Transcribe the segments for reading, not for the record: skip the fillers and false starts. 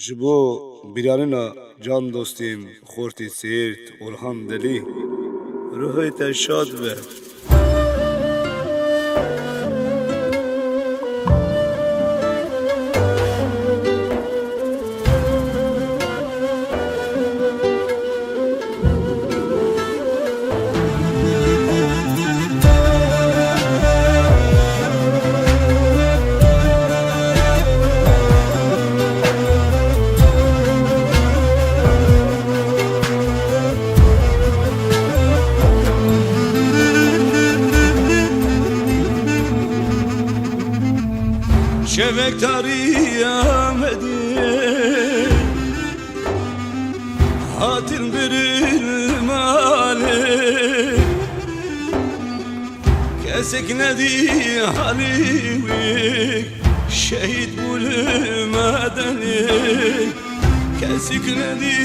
Ji bo bîranîna can dostîm Xortî Sêrt Orhan Delî, ruhê te şad be. Şevek tariyemedi hatin bir ilmali kesik nedi halivi şehit bulmedeni kesik nedi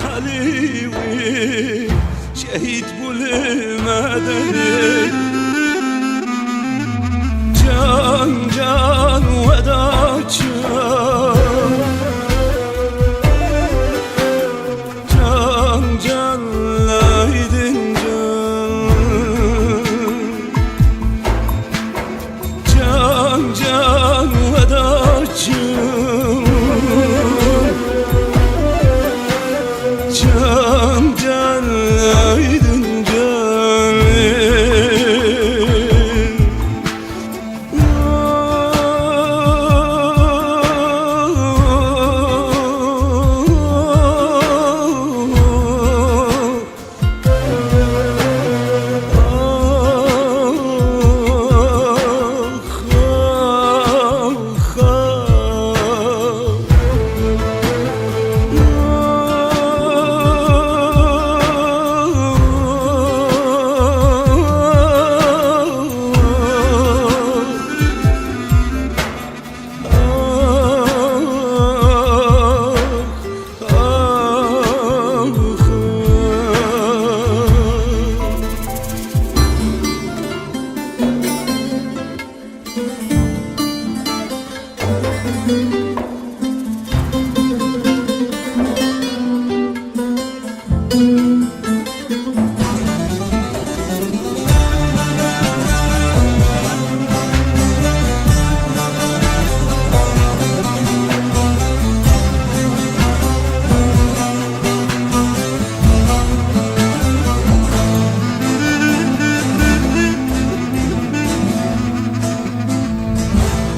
halivi şehit bulmedeni can can vedaçım can can laydin can can can vedaçım can can laydin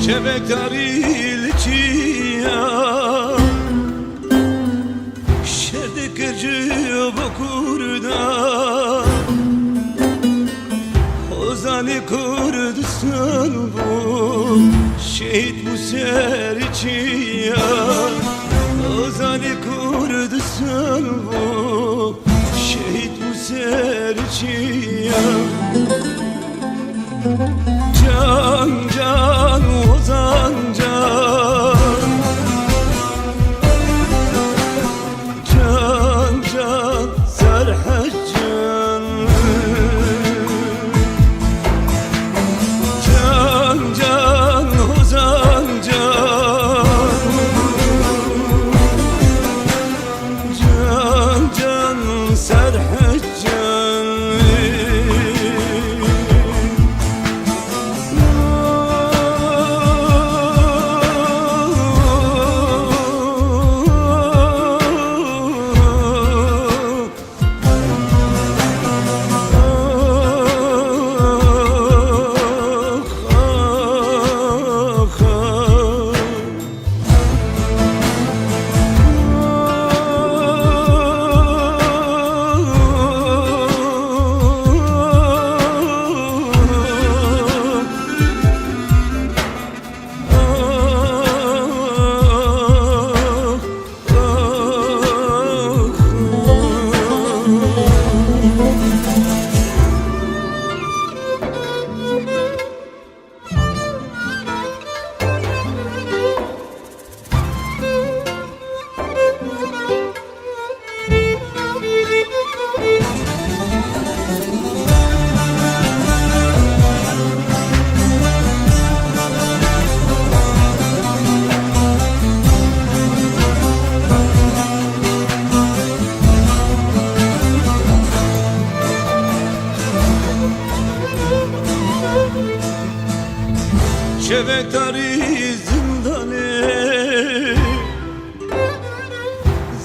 Şevek tarilçiya şerdik gıcı bakurda Ozani Kurdistan bu şehit bu serçiya Ozani Kurdistan bu şehit bu serçiya can can ozan can can can serhat can can can ozan can can can serhat can Bektarı zindanı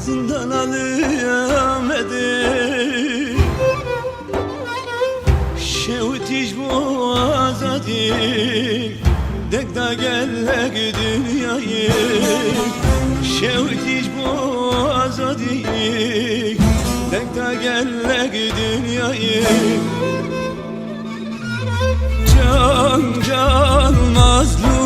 zindan alıyamedi Şevtiş bu azadi dek da gellek dünyayı Şevtiş bu azadi dek da gellek dünyayı Can can mazlum